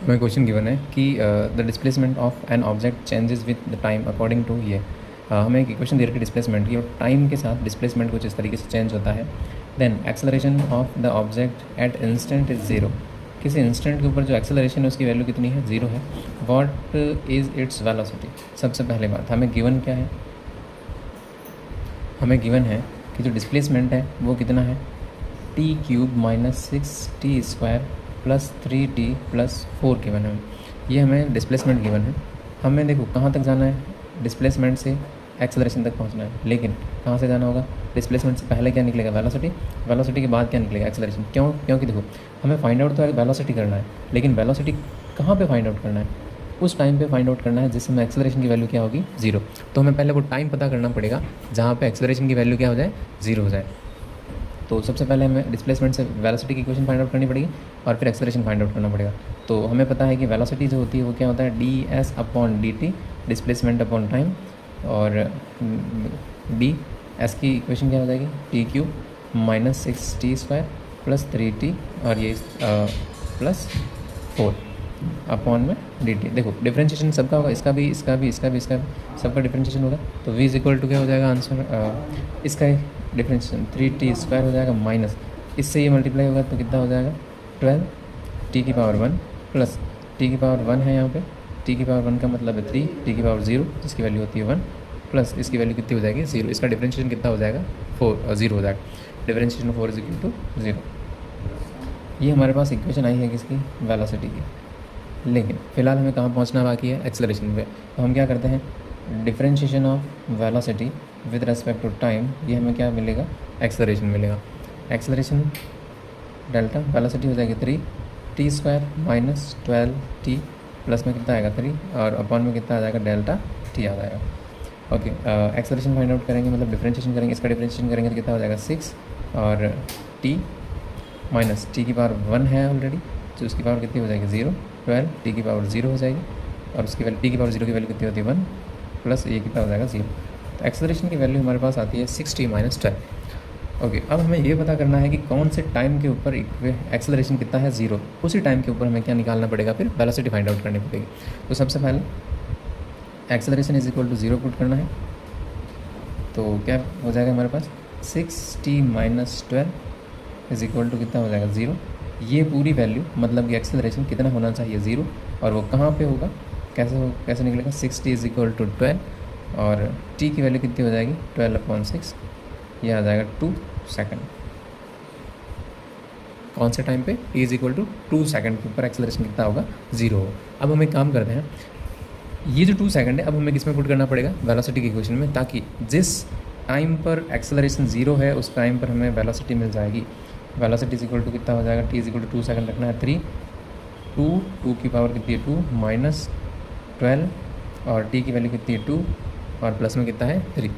हमें question given है कि the displacement of an object changes with the time according to ये हमें एक इक्वेशन दे रखी है डिस्प्लेसमेंट की, और टाइम के साथ डिस्प्लेसमेंट कुछ इस तरीके से चेंज होता है। Then acceleration of the object at instant is zero. किसी इंस्टेंट के ऊपर जो एक्सेलरेशन है उसकी वैल्यू कितनी है, ज़ीरो है। What is its velocity. सबसे पहले बात, हमें गिवन क्या है, हमें गिवन है कि जो डिस्प्लेसमेंट है वो कितना है, T cube minus 6t square plus 3t plus 4 given है। ये हमें डिस्प्लेसमेंट गिवन है। हमें देखो कहाँ तक जाना है, डिस्प्लेसमेंट से एक्सेलरेशन तक पहुंचना है, लेकिन कहाँ से जाना होगा, डिस्प्लेसमेंट से पहले क्या निकलेगा, वेलोसिटी, वेलोसिटी के बाद क्या निकलेगा, एक्सेलरेशन। क्योंकि देखो हमें फाइंड आउट तो वेलोसिटी करना है, लेकिन वेलोसिटी कहाँ पे फाइंड आउट करना है, उस टाइम पे फाइंड आउट करना है जिसमें एक्सेलरेशन की वैल्यू क्या होगी, ज़ीरो। तो हमें पहले वो टाइम पता करना पड़ेगा जहाँ पे एक्सेलरेशन की वैल्यू क्या हो जाए, ज़ीरो हो जाए। तो सबसे पहले हमें डिस्प्लेसमेंट से वेलोसिटी की इक्वेशन फाइंड आउट करनी पड़ेगी और फिर एक्सेलरेशन फाइंड आउट करना पड़ेगा। तो हमें पता है कि वेलोसिटी जो होती है वो क्या होता है, D S upon D T, displacement upon time, और डी एस की इक्वेशन क्या हो जाएगी, T cube minus 6t square plus 3t और ये प्लस 4 अपॉन में डी टी। देखो डिफ्रेंशिएशन सबका होगा, इसका भी, इसका भी, इसका भी, इसका भी, सबका डिफ्रेंशिएशन होगा। तो v इज इक्वल टू क्या हो जाएगा आंसर, इसका डिफ्रेंशिएशन 3t स्क्वायर हो जाएगा माइनस, इससे ये मल्टीप्लाई होगा तो कितना हो जाएगा 12 t की पावर 1 प्लस t की पावर 1 है यहाँ पे, t की पावर 1 का मतलब है 3, t की पावर 0 जिसकी वैल्यू होती है 1 प्लस इसकी वैल्यू कितनी हो जाएगी 0। इसका डिफ्रेंशिएशन कितना हो जाएगा 4, 0 हो जाएगा। Differentiation 4 is equal to 0। ये हमारे पास इक्वेशन आई है किसकी, वेलोसिटी की। लेकिन फ़िलहाल हमें कहाँ पहुँचना बाकी है, एक्सेलरेशन पे। तो हम क्या करते हैं, differentiation of velocity with respect to time, ये हमें क्या मिलेगा, एक्सेलरेशन मिलेगा। एक्सेलरेशन डेल्टा वेलोसिटी हो जाएगी 3t square minus 12t plus में कितना आएगा 3 और अपॉन में कितना आ जाएगा डेल्टा t आ जाएगा। ओके, एक्सेलरेशन फाइंड आउट करेंगे, मतलब डिफरेंशिएशन करेंगे, इसका डिफरेंशिएशन करेंगे तो कितना हो जाएगा 6 और t माइनस t की पावर 1 है ऑलरेडी, तो उसकी पावर कितनी हो जाएगी 0, 12 t की पावर 0 हो जाएगी और उसकी वैल्यू t की पावर 0 की वैल्यू कितनी होती है 1 प्लस ये कितना हो जाएगा 0। तो एक्सेलरेशन की वैल्यू हमारे पास आती है 6t माइनस 12। ओके, अब हमें ये पता करना है कि कौन से टाइम के ऊपर एक्सेलरेशन कितना है 0, उसी टाइम के ऊपर हमें क्या निकालना पड़ेगा, फिर वेलोसिटी फाइंड आउट करनी पड़ेगी। तो सबसे पहले acceleration is equal to 0 put करना है, तो क्या हो जाएगा हमारे पास 6t minus 12 is equal to कितना हो जाएगा 0। ये पूरी वैल्यू मतलब कि एक्सेलरेशन कितना होना चाहिए 0, और वो कहाँ पे होगा, कैसे निकलेगा, 6t इज इक्वल टू 12 और t की वैल्यू कितनी हो जाएगी 12/6, ये आ जाएगा 2 सेकंड। कौन से टाइम पे, t is equal to 2 second के ऊपर एक्सेलरेशन कितना होगा 0 हो। अब हम एक काम करते हैं, ये जो 2 सेकंड है अब हमें किस में पुट करना पड़ेगा, वेलोसिटी की इक्वेशन में, ताकि जिस टाइम पर एक्सेलरेशन 0 है उस टाइम पर हमें वेलोसिटी मिल जाएगी। वेलोसिटी इज इक्वल टू कितना हो जाएगा, t is equal to 2 second रखना है, 3 2 की पावर कितनी है 2 माइनस 12 और t की वैल्यू कितनी है 2 और प्लस में कितना है 3,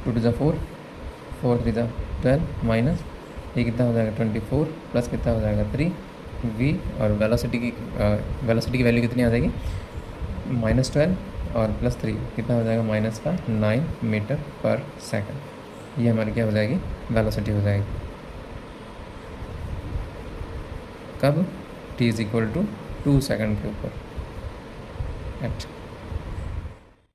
2 टू 4, 4 3 12 माइनस ये कितना हो जाएगा 24 प्लस कितना हो जाएगा 3v और वेलोसिटी की वैल्यू कितनी आ जाएगी -12 और प्लस 3 कितना हो जाएगा माइनस का 9 मीटर पर सेकंड। ये हमारी क्या हो जाएगी, वेलोसिटी हो जाएगी। कब, t is equal to 2 second के ऊपर एट